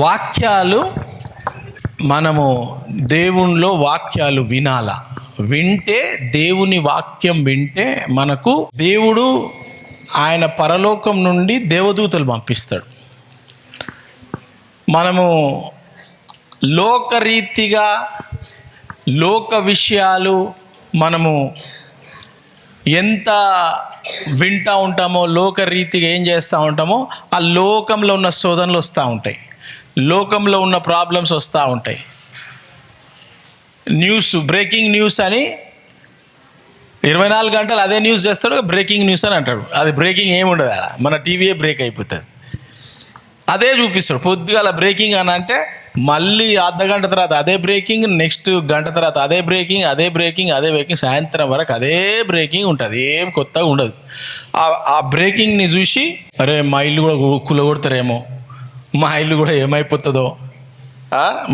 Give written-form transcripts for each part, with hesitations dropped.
వాక్యాలు మనము దేవునిలో వాక్యాలు వినాలా. వింటే దేవుని వాక్యం వింటే మనకు దేవుడు ఆయన పరలోకం నుండి దేవదూతలు పంపిస్తాడు. మనము లోకరీతిగా లోక విషయాలు మనము ఎంత వింటూ ఉంటామో, లోకరీతిగా ఏం చేస్తూ ఉంటామో, ఆ లోకంలో ఉన్న శోధనలు వస్తూ ఉంటాయి, లోకంలో ఉన్న ప్రాబ్లమ్స్ వస్తూ ఉంటాయి. న్యూస్, బ్రేకింగ్ న్యూస్ అని 24 గంటలు అదే న్యూస్ చేస్తాడు, బ్రేకింగ్ న్యూస్ అని అంటాడు. అది బ్రేకింగ్ ఏముండదు, మన టీవీయే బ్రేక్ అయిపోతుంది. అదే చూపిస్తాడు. పొద్దుగాల బ్రేకింగ్ అని అంటే మళ్ళీ అర్ధగంట తర్వాత అదే బ్రేకింగ్, నెక్స్ట్ గంట తర్వాత అదే బ్రేకింగ్, అదే బ్రేకింగ్, అదే బ్రేకింగ్, సాయంత్రం వరకు అదే బ్రేకింగ్ ఉంటుంది. ఏం కొత్తగా ఉండదు. ఆ బ్రేకింగ్ని చూసి అరే మా ఇల్లు కూడా కూలగొడతారేమో, మా ఇల్లు కూడా ఏమైపోతుందో,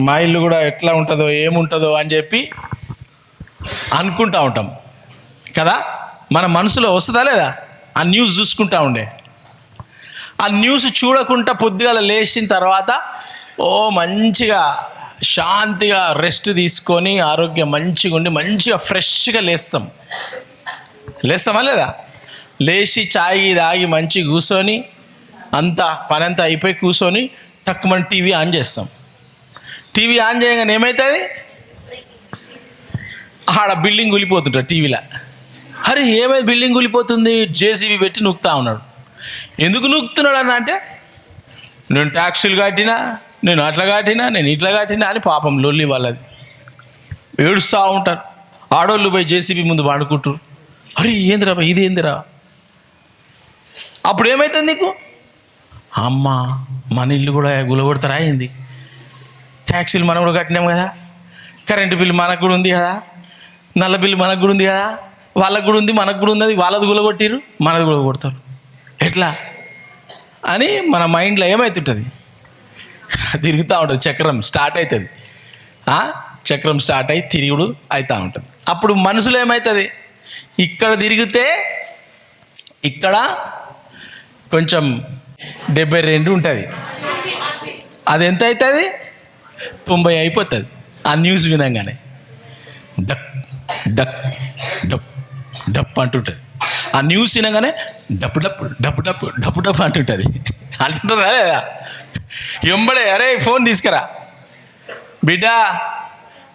మా ఇల్లు కూడా ఎట్లా ఉంటుందో, ఏముంటుందో అని చెప్పి అనుకుంటూ ఉంటాం కదా. మన మనసులో వస్తుందా లేదా? ఆ న్యూస్ చూసుకుంటా ఉండే, ఆ న్యూస్ చూడకుండా పొద్దుగాల లేచిన తర్వాత మంచిగా శాంతిగా రెస్ట్ తీసుకొని ఆరోగ్యం మంచిగా ఉండి మంచిగా ఫ్రెష్గా లేస్తామా లేదా? లేచి చాయ్ తాగి మంచిగా కూర్చొని పనంతా అయిపోయి కూర్చొని టక్కుమని టీవీ ఆన్ చేస్తాం. టీవీ ఆన్ చేయగానే ఏమవుతుంది? ఆడ బిల్డింగ్ కూలిపోతుంటాడు టీవీలో. అరే ఏమైంది బిల్డింగ్ కూలిపోతుంది? జేసీబీ పెట్టి నూకుతా ఉన్నాడు. ఎందుకు నూకుతున్నాడు అని అంటే, నేను ట్యాక్సీలు కట్టినా, నేను అట్లా కట్టినా, నేను ఇట్లా కట్టినా అని పాపం లొల్లి వాళ్ళది ఏడుస్తూ ఉంటారు. ఆడోళ్ళు పోయి జేసీబీ ముందు వాడుకుంటారు. అరే ఏందిరా ఇది ఏందిరా? అప్పుడు ఏమవుతుంది నీకు? అమ్మ మన ఇల్లు కూడా గులగొడతారా అయింది, ట్యాక్సీలు మనం కూడా కట్టినాం కదా, కరెంటు బిల్లు మనకు కూడా ఉంది కదా, నల్ల బిల్లు మనకు కూడా ఉంది కదా, వాళ్ళకు కూడా ఉంది, మనకు కూడా ఉంది, వాళ్ళది గులగొట్టిరు, మనది కూడా కొడతారు, ఎట్లా అని మన మైండ్లో ఏమవుతుంటుంది? తిరుగుతూ ఉంటుంది, చక్రం స్టార్ట్ అవుతుంది. చక్రం స్టార్ట్ అయ్యి తిరుగుడు అవుతూ ఉంటుంది. అప్పుడు మనసులో ఏమవుతుంది? ఇక్కడ తిరిగితే ఇక్కడ కొంచెం 72 ఉంటుంది, అది ఎంత అవుతుంది? 90 అయిపోతుంది. ఆ న్యూస్ వినంగానే డక్ డక్ డప్ డప్ అంటుంటుంది. ఆ న్యూస్ వినగానే డప్పు డప్పు డప్పు డప్పు డప్పు డప్పు అంటుంటుంది. అంటుంటుందా లేదా? ఎంబడే అరే ఫోన్ తీసుకురా బిడ్డ,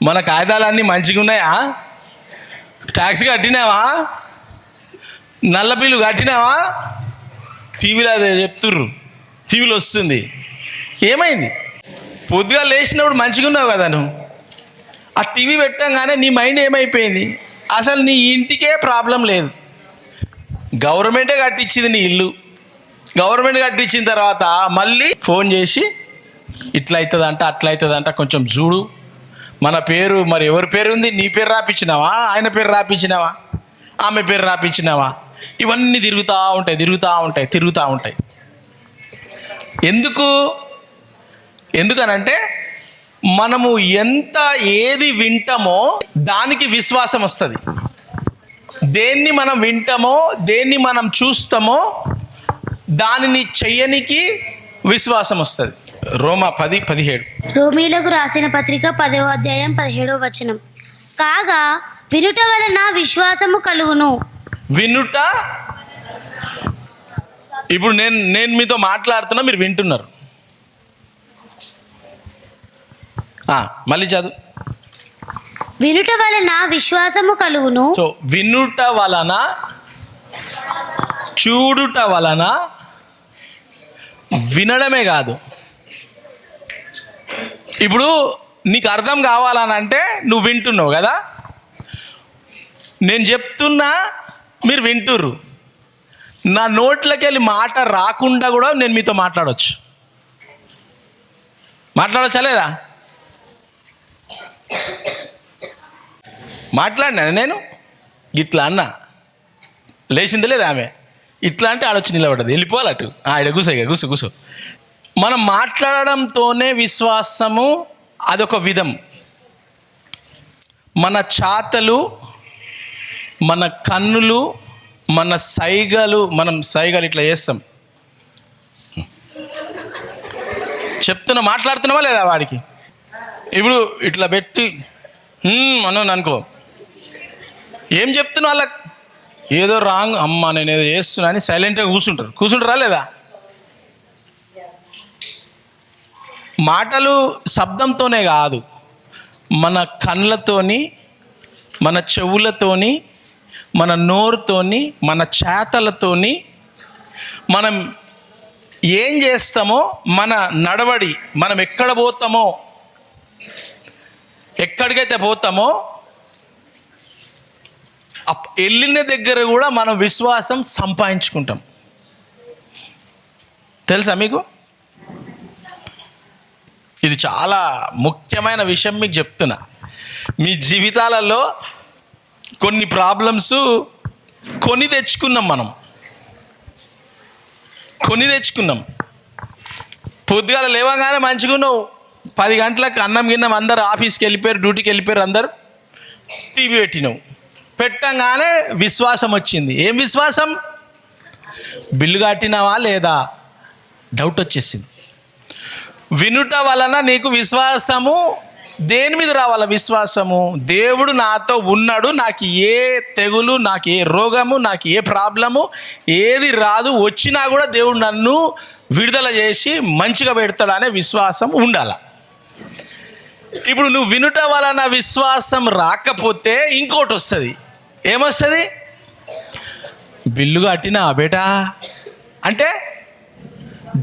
మన కాగితాలన్నీ మంచిగా ఉన్నాయా, ట్యాక్సీ కట్టినావా, నల్ల బిల్లు కట్టినావా? టీవీలో అదే చెప్తుర్రు, టీవీలో వస్తుంది. ఏమైంది? పొద్దుగా లేచినప్పుడు మంచిగా ఉన్నావు కదా నువ్వు, ఆ టీవీ పెట్టంగానే నీ మైండ్ ఏమైపోయింది? అసలు నీ ఇంటికే ప్రాబ్లం లేదు, గవర్నమెంటే కట్టించింది నీ ఇల్లు. గవర్నమెంట్ కట్టించిన తర్వాత మళ్ళీ ఫోన్ చేసి ఇట్లా అవుతుందంట, అట్లా అవుతుందంట, కొంచెం చూడు, మన పేరు మరి ఎవరి పేరు ఉంది? నీ పేరు రాపించినావా, ఆయన పేరు రాపించినావా, ఆమె పేరు రాపించినావా? ఇవన్నీ తిరుగుతూ ఉంటాయి. ఎందుకనంటే మనము ఏది వింటామో దానికి విశ్వాసం వస్తుంది. దేన్ని మనం వింటామో, దేన్ని మనం చూస్తామో దానిని చెయ్యనికి విశ్వాసం వస్తుంది. రోమా 10:17. రోమీలకు రాసిన పత్రిక 10వ అధ్యాయం 17వ వచనం. కాగా వినుట వలన విశ్వాసము కలుగును. వినుట, ఇప్పుడు నేను మీతో మాట్లాడుతున్నా, మీరు వింటున్నారు. మళ్ళీ చదువు. వినుట వలన విశ్వాసము కలుగును. సో వినుట వలన, చూడుట వలన, వినడమే కాదు. ఇప్పుడు నీకు అర్థం కావాలనంటే నువ్వు వింటున్నావు కదా, నేను చెప్తున్నా, మీరు వింటుర్రు. నా నోట్లోకి వెళ్ళి మాట రాకుండా కూడా నేను మీతో మాట్లాడొచ్చా లేదా? మాట్లాడినా నేను ఇట్లా అన్నా, లేచింది లేదా ఆమె? ఇట్లా అంటే ఆడొచ్చి నిలబడ్డది, వెళ్ళిపోవాలి అటు, ఆడ కూసో. మనం మాట్లాడడంతోనే విశ్వాసము, అదొక విధం. మన చాతలు, మన కన్నులు, మన సైగలు, మనం సైగలు ఇట్లా చేస్తాం, చెప్తున్నా, మాట్లాడుతున్నావా లేదా వాడికి? ఇప్పుడు ఇట్లా పెట్టి అను అనుకో, ఏం చెప్తున్నా వాళ్ళకి? ఏదో రాంగ్, అమ్మ నేను ఏదో చేస్తున్నా అని సైలెంట్గా కూర్చుంటారా లేదా? మాటలు శబ్దంతోనే కాదు, మన కళ్ళతోని, మన చెవులతోని, మన నోరుతోని, మన చేతలతోని మనం ఏం చేస్తామో, మన నడవడి, మనం ఎక్కడ పోతామో, ఎక్కడికైతే పోతామో వెళ్ళిన దగ్గర కూడా మనం విశ్వాసం సంపాదించుకుంటాం. తెలుసా మీకు? ఇది చాలా ముఖ్యమైన విషయం మీకు చెప్తున్నా. మీ జీవితాలలో కొన్ని ప్రాబ్లమ్స్ కొని తెచ్చుకున్నాం. పొద్దుగాల లేవగానే మంచిగున్నావు, 10 గంటలకు అన్నం గిన్నం, అందరు ఆఫీస్కి వెళ్ళిపోయారు, డ్యూటీకి వెళ్ళిపోయారు, అందరు టీవీ పెట్టినావు. పెట్టంగానే విశ్వాసం వచ్చింది. ఏం విశ్వాసం? బిల్లు కట్టినావా లేదా డౌట్ వచ్చేసింది. వినుట వలన నీకు విశ్వాసము దేని మీద రావాల? విశ్వాసము దేవుడు నాతో ఉన్నాడు, నాకు ఏ తెగులు, నాకు ఏ రోగము, నాకు ఏ ప్రాబ్లము ఏది రాదు, వచ్చినా కూడా దేవుడు నన్ను విడుదల చేసి మంచిగా పెడతాడు అనే విశ్వాసం ఉండాల. ఇప్పుడు నువ్వు వినుట వలన విశ్వాసం రాకపోతే ఇంకోటి వస్తుంది. ఏమొస్తుంది? బిల్లు కట్టినా బేటా అంటే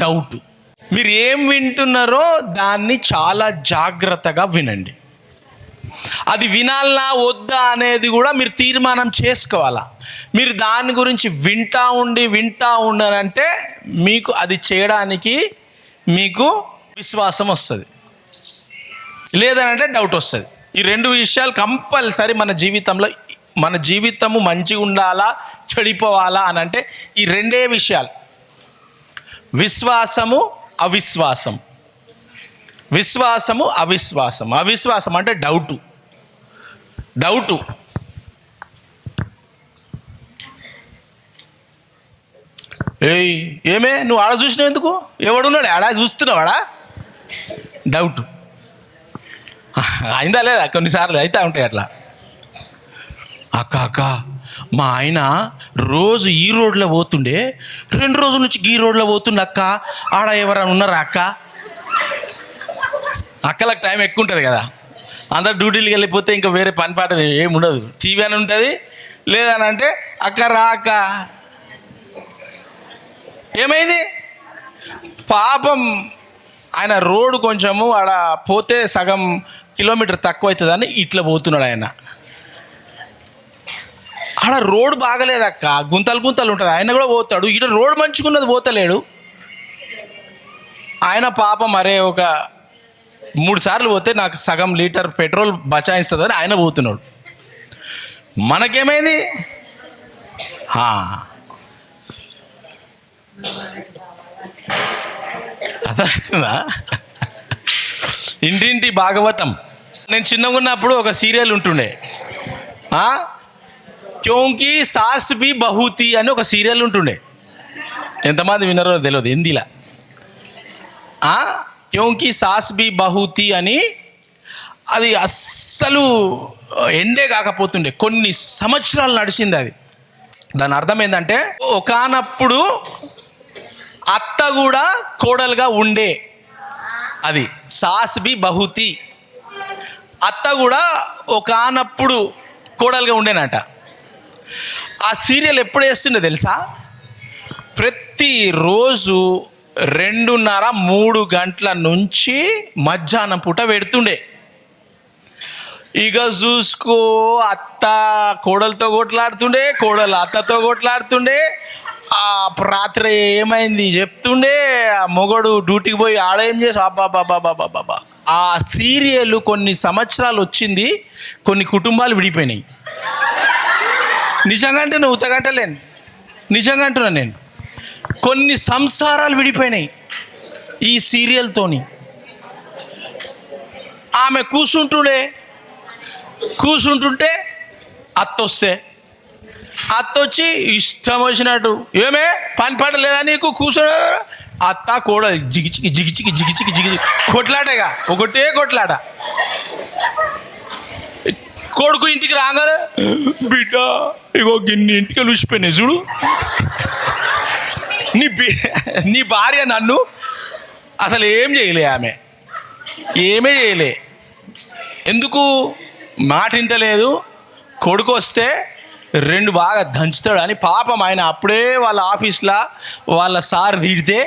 డౌట్. మీరు ఏం వింటున్నారో దాన్ని చాలా జాగ్రత్తగా వినండి. అది వినాలా వద్దా అనేది కూడా మీరు తీర్మానం చేసుకోవాలా. మీరు దాని గురించి వింటా ఉండాలంటే మీకు అది చేయడానికి మీకు విశ్వాసం వస్తుంది, లేదనంటే డౌట్ వస్తుంది. ఈ 2 విషయాలు కంపల్సరీ మన జీవితము మంచిగా ఉండాలా, చెడిపోవాలా అని అంటే ఈ 2 విషయాలు, విశ్వాసము అవిశ్వాసం. అవిశ్వాసం అంటే డౌటు. ఏమే నువ్వు ఆడ చూసినావు ఎందుకు? ఎవడున్నాడు ఆడ చూస్తున్నావాడా? డౌట్ అయిందా లేదా? కొన్నిసార్లు అయితే ఉంటాయి అట్లా. అక్క మా ఆయన రోజు ఈ రోడ్లో పోతుండే, 2 రోజుల నుంచి ఈ రోడ్లో పోతుండే అక్క, ఆడ ఎవరైనా ఉన్నారా అక్క? అక్కలకు టైం ఎక్కువ ఉంటుంది కదా, అందరు డ్యూటీలకు వెళ్ళిపోతే ఇంకా వేరే పని పాట ఏమి ఉండదు, టీవీ అని ఉంటుంది. లేదనంటే అక్క రా అక్క. ఏమైంది? పాపం ఆయన రోడ్డు కొంచెము ఆడ పోతే సగం కిలోమీటర్ తక్కువ అవుతుందని ఇట్లా పోతున్నాడు ఆయన. ఆడ రోడ్ బాగలేదక్క, గుంతలు ఉంటుంది, ఆయన కూడా పోతాడు. ఇటు రోడ్ మంచుకున్నది పోతలేడు ఆయన. పాపం మరే ఒక 3 సార్లు పోతే నాకు సగం లీటర్ పెట్రోల్ బచాయిస్తుందని ఆయన పోతున్నాడు. మనకేమైంది? అర్థమవుతుందా? ఇంటింటి భాగవతం. నేను చిన్నగా ఉన్నప్పుడు ఒక సీరియల్ ఉంటుండే, క్యోంకి సాస్ బి బహూతి అని ఒక సీరియల్ ఉంటుండే. ఎంతమంది విన్నారో తెలియదు హిందీలా. క్యోంకి సాస్ బి బహూతి అని, అది అస్సలు ఎండే కాకపోతుండే, కొన్ని సంవత్సరాలు నడిచింది అది. దాని అర్థం ఏంటంటే ఒకానప్పుడు అత్త కూడా కోడలుగా ఉండే. అది సాస్ బి బహూతి. అత్త కూడా ఒకానప్పుడు కోడలుగా ఉండేనట. ఆ సీరియల్ ఎప్పుడు వేస్తుండే తెలుసా? ప్రతిరోజు 2:30-3 గంటల నుంచి మధ్యాహ్నం పూట పెడుతుండే. ఇక చూసుకో, అత్త కోడలతో కొట్లాడుతుండే, కోడలు అత్తతో కొట్లాడుతుండే. ఆ రాత్రి ఏమైంది చెప్తుండే, ఆ మొగడు డ్యూటీకి పోయి ఆడేం చేసి అబ్బాబాబాబాబాబా. ఆ సీరియల్ కొన్ని సంవత్సరాలు వచ్చింది, కొన్ని కుటుంబాలు విడిపోయినాయి. నిజంగా అంటే నువ్వు ఉతగంటలేను, నిజంగా అంటున్నాను నేను. కొన్ని సంసారాలు విడిపోయినాయి ఈ సీరియల్తోని. ఆమె కూర్చుంటుంటే అత్త వచ్చి ఇష్టం వచ్చినట్టు, ఏమే పని పాట లేదా నీకు, అత్త కోడలు జిగిచికి జిగిచికి జిగిచికి జిగి కొట్లాటగా ఒకటే కొట్లాట. కొడుకు ఇంటికి రాగానే బిడ్డ ఇగో గిన్ని ఇంటికి లూసిపోయినాయి చూడు. నీ భార్య నన్ను అసలు ఏం చేయలే, ఆమె ఏమీ చేయలే. ఎందుకు మాట వింటలేదు. కొడుకు వస్తే 2 బాగా దంచుతాడు అని పాపం ఆయన అప్పుడే వాళ్ళ ఆఫీస్లో వాళ్ళ సార్ తిడితే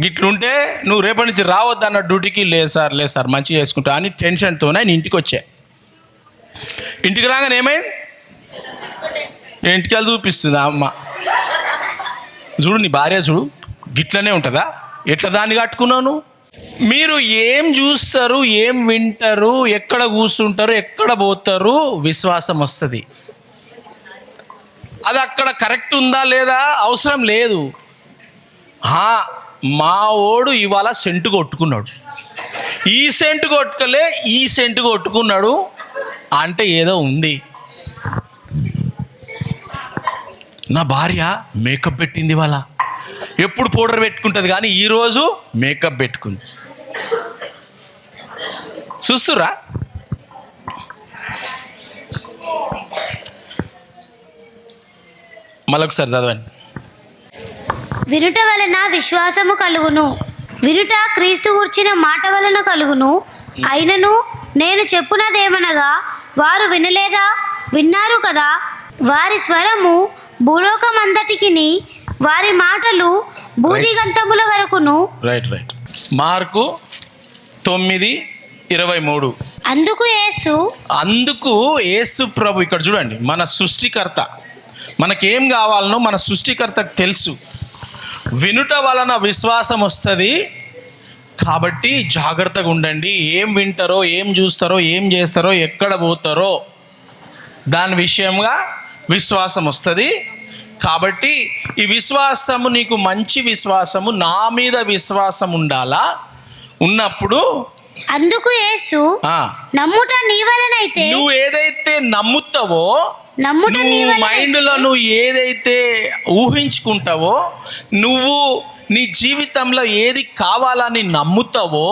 గిట్లుంటే నువ్వు రేపటి నుంచి రావద్దన్న డ్యూటీకి లేదు సార్ మంచిగా చేసుకుంటా అని టెన్షన్తో ఆయన ఇంటికి వచ్చా. ఇంటికి రాగానే ఏమైంది, ఇంటికి వెళ్ళి చూపిస్తుంది అమ్మ. చూడు నీ భార్య చూడు గిట్లనే ఉంటుందా, ఎట్లా దాన్ని కట్టుకున్నాను. మీరు ఏం చూస్తారు, ఏం వింటారు, ఎక్కడ కూర్చుంటారు, ఎక్కడ పోతారు, విశ్వాసం వస్తుంది. అది అక్కడ కరెక్ట్ ఉందా లేదా అవసరం లేదు. మా ఓడు ఇవాళ సెంటు కొట్టుకున్నాడు, ఈ సెంటు కొట్టుకలే ఈ సెంటు కొట్టుకున్నాడు అంటే ఏదో ఉంది. నా భార్య మేకప్ పెట్టింది ఇవాళ, ఎప్పుడు పౌడర్ పెట్టుకుంటుంది కానీ ఈరోజు మేకప్ పెట్టుకుంది. చూస్తురా, మళ్ళొకసారి చదవండి. వినుట వలన విశ్వాసము కలుగును, వినుట క్రీస్తు గూర్చిన మాట వలన కలుగును. అయినను నేను చెప్పునదేమనగా, వారు వినలేదా, విన్నారు కదా. వారి స్వరము భూలోకమంతటికిని, వారి మాటలు బూదిగంతముల వరకును. రైట్. మార్కు 9:23. అందుకు యేసు ప్రభు, ఇక్కడ చూడండి, మన సృష్టికర్త, మనకేం కావాలనో మన సృష్టికర్తకు తెలుసు. వినుట వలన విశ్వాసం వస్తుంది కాబట్టి జాగ్రత్తగా ఉండండి. ఏం వింటారో, ఏం చూస్తారో, ఏం చేస్తారో, ఎక్కడ పోతారో దాని విషయంగా విశ్వాసం వస్తుంది. కాబట్టి ఈ విశ్వాసము నీకు మంచి విశ్వాసము, నా మీద విశ్వాసం ఉండాలా. ఉన్నప్పుడు అందుకు యేసు, నమ్ముట నీ వలనైతే, నువ్వు ఏదైతే నమ్ముతావో, నువ్వు మైండ్లో నువ్వు ఏదైతే ఊహించుకుంటావో, నువ్వు నీ జీవితంలో ఏది కావాలని నమ్ముతావో,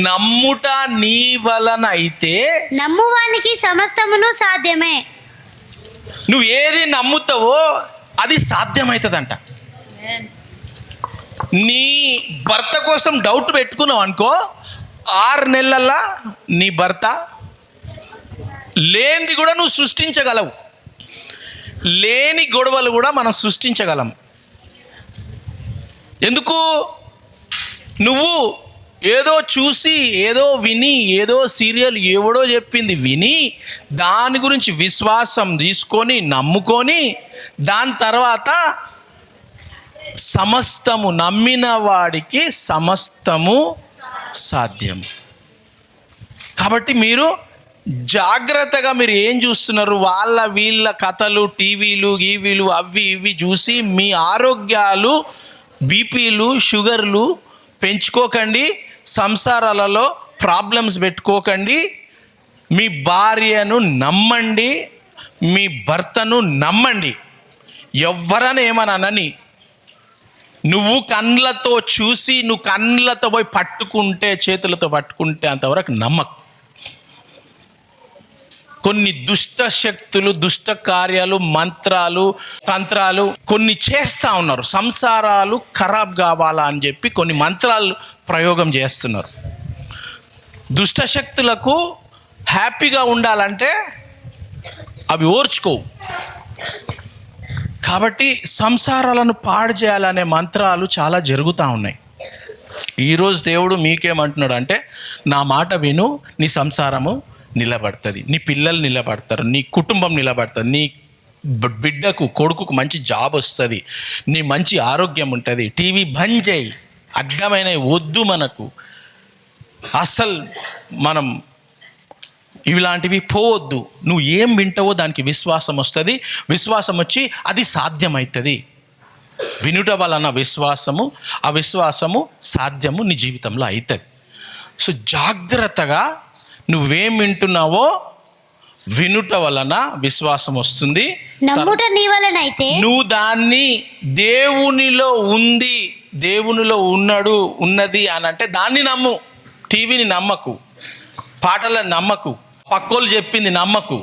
నమ్ముట నీ వలన అయితే నమ్మువానికి సమస్తమును సాధ్యమే. నువ్వు ఏది నమ్ముతావో అది సాధ్యమవుతుందంట. నీ భర్త కోసం డౌట్ పెట్టుకున్నావు అనుకో, 6 నెలల్లో నీ భర్త లేనిది కూడా నువ్వు సృష్టించగలవు. లేని గొడవలు కూడా మనం సృష్టించగలం. ఎందుకు? నువ్వు ఏదో చూసి, ఏదో విని, ఏదో సీరియల్ ఎవడో చెప్పింది విని, దాని గురించి విశ్వాసం తీసుకొని నమ్ముకొని, దాని తర్వాత సమస్తము, నమ్మిన వాడికి సమస్తము సాధ్యం. కాబట్టి మీరు జాగ్రత్తగా మీరు ఏం చూస్తున్నారు, వాళ్ళ వీళ్ళ కథలు, టీవీలు గీవీలు అవి ఇవి చూసి మీ ఆరోగ్యాలు, బీపీలు, షుగర్లు పెంచుకోకండి. సంసారాలలో ప్రాబ్లమ్స్ పెట్టుకోకండి. మీ భార్యను నమ్మండి, మీ భర్తను నమ్మండి. ఎవరని ఏమనని, నువ్వు కళ్ళతో చూసి, నువ్వు కళ్ళతో పోయి పట్టుకుంటే, చేతులతో పట్టుకుంటే అంతవరకు నమ్మకు. కొన్ని దుష్ట శక్తులు, దుష్ట కార్యాలు, మంత్రాలు, తంత్రాలు కొన్ని చేస్తూ ఉన్నారు. సంసారాలు ఖరాబ్ కావాలా అని చెప్పి కొన్ని మంత్రాలు ప్రయోగం చేస్తున్నారు. దుష్ట శక్తులకు హ్యాపీగా ఉండాలంటే అవి ఓర్చుకోవు. కాబట్టి సంసారాలను పాడు చేయాలనే మంత్రాలు చాలా జరుగుతూ ఉన్నాయి. ఈరోజు దేవుడు మీకేమంటున్నాడు అంటే, నా మాట విను, నీ సంసారము నిలబడుతుంది, నీ పిల్లలు నిలబడతారు, నీ కుటుంబం నిలబడుతుంది, నీ బిడ్డకు, కొడుకుకు మంచి జాబ్ వస్తుంది, నీ మంచి ఆరోగ్యం ఉంటుంది. టీవీ బంద్ చేయి, అడ్డమైన వద్దు మనకు, అసలు మనం ఇలాంటివి పోవద్దు. నువ్వు ఏం వింటావో దానికి విశ్వాసం వస్తుంది. విశ్వాసం వచ్చి అది సాధ్యమవుతుంది. వినుట వలన విశ్వాసము, ఆ విశ్వాసము సాధ్యము నీ జీవితంలో అవుతుంది. సో జాగ్రత్తగా నువ్వేం వింటున్నావో వినుట వలన విశ్వాసం వస్తుంది. నమ్ముట నీ వలనైతే నువ్వు దాన్ని దేవునిలో ఉంది, దేవునిలో ఉన్నది అని అంటే దాన్ని నమ్ము. టీవీని నమ్మకు, పాటలను నమ్మకు, పక్కోళ్ళు చెప్పింది నమ్మకు,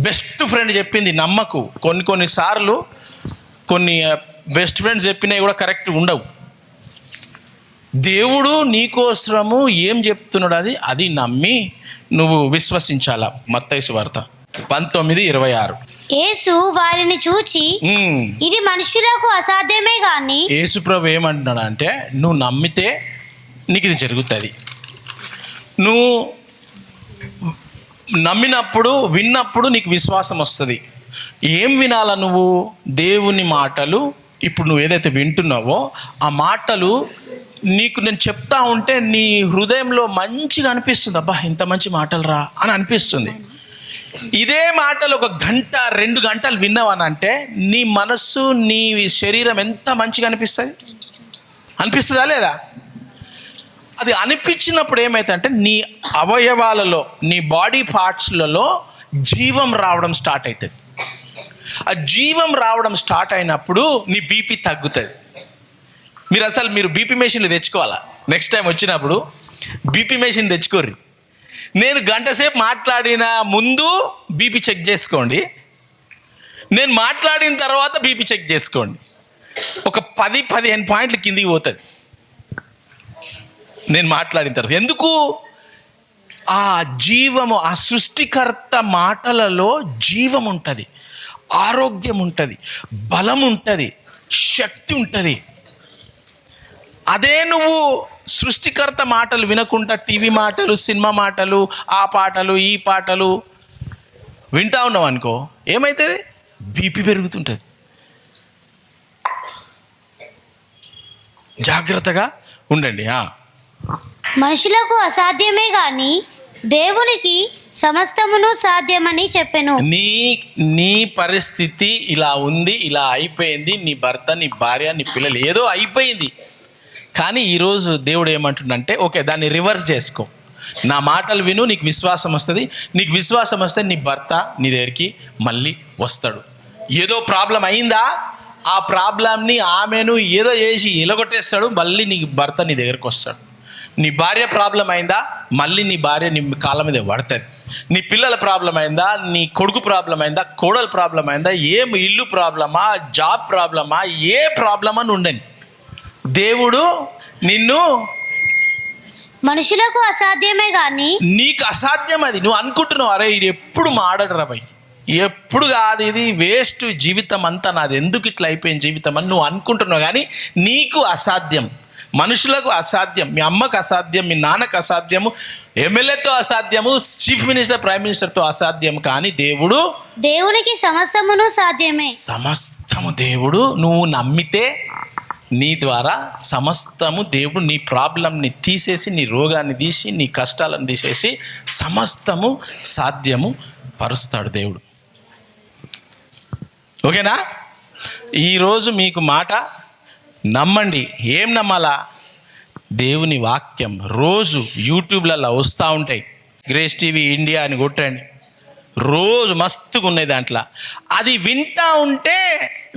బెస్ట్ ఫ్రెండ్ చెప్పింది నమ్మకు. కొన్నిసార్లు కొన్ని బెస్ట్ ఫ్రెండ్స్ చెప్పినవి కూడా కరెక్ట్ ఉండవు. దేవుడు నీకోసరము ఏం చెప్తున్నాడు అది నమ్మి నువ్వు విశ్వసించాలా. మత్తయి సువార్త 19:26. యేసు వారిని చూచి ఇది మనుషులకు అసాధ్యమే గాని. యేసు ప్రభు ఏమంటున్నాడు అంటే నువ్వు నమ్మితే నీకు ఇది జరుగుతుంది. నువ్వు నమ్మినప్పుడు విన్నప్పుడు నీకు విశ్వాసం వస్తుంది. ఏం వినాలా నువ్వు? దేవుని మాటలు. ఇప్పుడు నువ్వు ఏదైతే వింటున్నావో ఆ మాటలు నీకు నేను చెప్తా ఉంటే నీ హృదయంలో మంచిగా అనిపిస్తుంది. అబ్బా ఇంత మంచి మాటలు రా అని అనిపిస్తుంది. ఇదే మాటలు 1 గంట 2 గంటలు విన్నావనంటే నీ మనస్సు నీ శరీరం ఎంత మంచిగా అనిపిస్తుందా లేదా? అది అనిపించినప్పుడు ఏమైతుందంటే నీ అవయవాలలో, నీ బాడీ పార్ట్స్లలో జీవం రావడం స్టార్ట్ అవుతుంది. ఆ జీవం రావడం స్టార్ట్ అయినప్పుడు నీ బీపీ తగ్గుతుంది. మీరు బీపీ మెషిన్లు తెచ్చుకోవాలా. నెక్స్ట్ టైం వచ్చినప్పుడు బీపీ మెషిన్ తెచ్చుకోర్రి. నేను గంట సేపు మాట్లాడిన ముందు బీపీ చెక్ చేసుకోండి, నేను మాట్లాడిన తర్వాత బీపీ చెక్ చేసుకోండి. ఒక 10-15 పాయింట్లు కిందికి పోతుంది నేను మాట్లాడిన తర్వాత. ఎందుకు? ఆ జీవము, ఆ సృష్టికర్త మాటలలో జీవం ఉంటుంది, ఆరోగ్యం ఉంటుంది, బలం ఉంటుంది, శక్తి ఉంటుంది. అదే నువ్వు సృష్టికర్త మాటలు వినకుండా టీవీ మాటలు, సినిమా మాటలు, ఆ పాటలు ఈ పాటలు వింటా ఉన్నావు అనుకో, ఏమవుతుంది? బీపీ పెరుగుతుంటుంది. జాగ్రత్తగా ఉండండి. మనుషులకు అసాధ్యమే గాని దేవునికి సమస్తమును సాధ్యమని చెప్పెను. నీ పరిస్థితి ఇలా ఉంది, ఇలా అయిపోయింది, నీ భర్త, నీ భార్య, నీ పిల్లలు ఏదో అయిపోయింది. కానీ ఈరోజు దేవుడు ఏమంటుండంటే ఓకే దాన్ని రివర్స్ చేసుకో. నా మాటలు విను, నీకు విశ్వాసం వస్తుంది. నీకు విశ్వాసం వస్తే నీ భర్త నీ దగ్గరికి మళ్ళీ వస్తాడు. ఏదో ప్రాబ్లం అయిందా, ఆ ప్రాబ్లంని ఆమెను ఏదో చేసి ఎలగొట్టేస్తాడు, మళ్ళీ నీ భర్త నీ దగ్గరికి వస్తాడు. నీ భార్య ప్రాబ్లం అయిందా, మళ్ళీ నీ భార్య నీ కాళ్ళ మీద పడుతుంది. నీ పిల్లల ప్రాబ్లం అయిందా, నీ కొడుకు ప్రాబ్లం అయిందా, కోడలు ప్రాబ్లం అయిందా, ఇల్లు ప్రాబ్లమా, జాబ్ ప్రాబ్లమా, ఏ ప్రాబ్లం అని ఉండని దేవుడు నిన్ను, మనుషులకు అసాధ్యమే గాని నీకు అసాధ్యం. అది నువ్వు అనుకుంటున్నావు, అరే ఇది ఎప్పుడు మాడడరా భయ్, ఎప్పుడు కాదు, ఇది వేస్ట్ జీవితం అంతా నాది, ఎందుకు ఇట్లా అయిపోయింది జీవితం అని నువ్వు అనుకుంటున్నావు. కానీ నీకు అసాధ్యం, మనుషులకు అసాధ్యం, మీ అమ్మకు అసాధ్యం, మీ నాన్నకు అసాధ్యము, ఎమ్మెల్యేతో అసాధ్యము, చీఫ్ మినిస్టర్, ప్రైమ్ మినిస్టర్తో అసాధ్యం. కానీ దేవునికి సమస్తమును సాధ్యమే. సమస్తము దేవుడు నువ్వు నమ్మితే నీ ద్వారా సమస్తము దేవుడు నీ ప్రాబ్లంని తీసేసి, నీ రోగాన్ని తీసి, నీ కష్టాలను తీసేసి సమస్తము సాధ్యము పరుస్తాడు దేవుడు. ఓకేనా? ఈరోజు మీకు మాట నమ్మండి. ఏం నమ్మాలా? దేవుని వాక్యం. రోజు యూట్యూబ్లలో వస్తూ ఉంటాయి, గ్రేస్ టీవీ ఇండియా అని కొట్టండి, రోజు మస్తుగా ఉన్నాయి దాంట్లో. అది వింటూ ఉంటే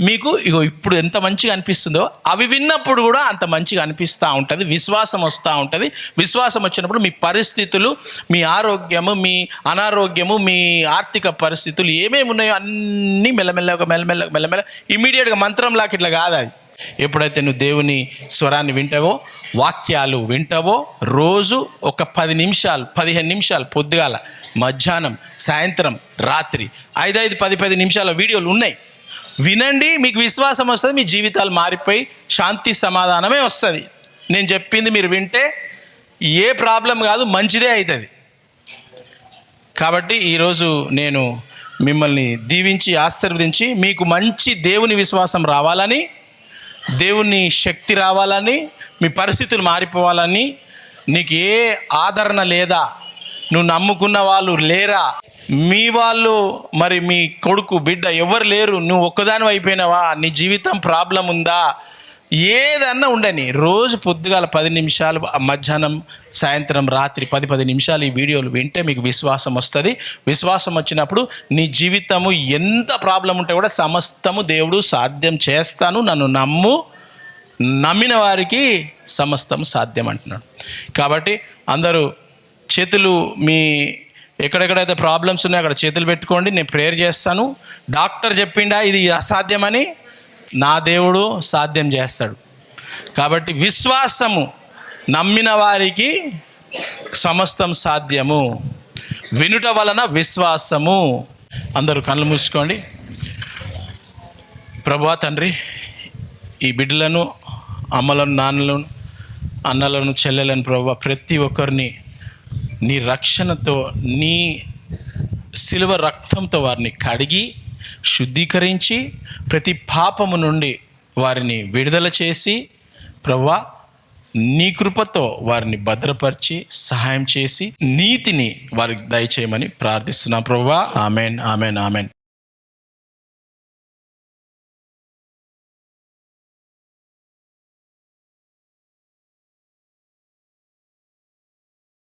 మీకు ఇప్పుడు ఎంత మంచిగా అనిపిస్తుందో అవి విన్నప్పుడు కూడా అంత మంచిగా అనిపిస్తూ ఉంటుంది. విశ్వాసం వస్తూ ఉంటుంది. విశ్వాసం వచ్చినప్పుడు మీ పరిస్థితులు, మీ ఆరోగ్యము, మీ అనారోగ్యము, మీ ఆర్థిక పరిస్థితులు ఏమేమి ఉన్నాయో అన్నీ మెల్లమెల్ల ఇమీడియట్గా మంత్రంలాగా ఇట్లా కాదు. అది ఎప్పుడైతే నువ్వు దేవుని స్వరాన్ని వింటావో, వాక్యాలు వింటావో, రోజు ఒక 10 నిమిషాలు 15 నిమిషాలు, పొద్దుగాల, మధ్యాహ్నం, సాయంత్రం, రాత్రి 5-10 నిమిషాల వీడియోలు ఉన్నాయి, వినండి. మీకు విశ్వాసం వస్తుంది, మీ జీవితాలు మారిపోయి శాంతి సమాధానమే వస్తుంది. నేను చెప్పింది మీరు వింటే ఏ ప్రాబ్లం కాదు, మంచిదే అవుతుంది. కాబట్టి ఈరోజు నేను మిమ్మల్ని దీవించి ఆశీర్వదించి మీకు మంచి దేవుని విశ్వాసం రావాలని, దేవుని శక్తి రావాలని, మీ పరిస్థితులు మారిపోవాలని, నీకు ఏ ఆదరణ లేదా, నువ్వు నమ్ముకున్న వాళ్ళు లేరా, మీ వాళ్ళు మరి మీ కొడుకు బిడ్డ ఎవరు లేరు, నువ్వు ఒక్కదాని అయిపోయినావా, నీ జీవితం ప్రాబ్లం ఉందా, ఏదన్నా ఉండని రోజు పొద్దుగాల 10 నిమిషాలు, మధ్యాహ్నం, సాయంత్రం, రాత్రి 10 నిమిషాలు ఈ వీడియోలు వింటే మీకు విశ్వాసం వస్తుంది. విశ్వాసం వచ్చినప్పుడు నీ జీవితము ఎంత ప్రాబ్లం ఉంటే కూడా సమస్తము దేవుడు సాధ్యం చేస్తాను, నన్ను నమ్మిన వారికి సమస్తం సాధ్యం అంటున్నాడు. కాబట్టి అందరూ చేతులు మీ ఎక్కడెక్కడైతే ప్రాబ్లమ్స్ ఉన్నాయో అక్కడ చేతులు పెట్టుకోండి. నేను ప్రేయర్ చేస్తాను. డాక్టర్ చెప్పిండా ఇది అసాధ్యమని, నా దేవుడు సాధ్యం చేస్తాడు. కాబట్టి విశ్వాసము, నమ్మిన వారికి సమస్తం సాధ్యము. వినుట వలన విశ్వాసము. అందరూ కళ్ళు మూసుకోండి. ప్రభువా తండ్రి, ఈ బిడ్డలను, అమ్మలను, నాన్నలను, అన్నలను, చెల్లెలను ప్రభువా ప్రతి ఒక్కరిని నీ రక్షణతో, నీ శిలువ రక్తంతో వారిని కడిగి శుద్ధీకరించి ప్రతి పాపము నుండి వారిని విడుదల చేసి ప్రభువా నీ కృపతో వారిని భద్రపరిచి సహాయం చేసి నీతిని వారికి దయచేయమని ప్రార్థిస్తున్నాం ప్రభువా. Amen, amen, amen.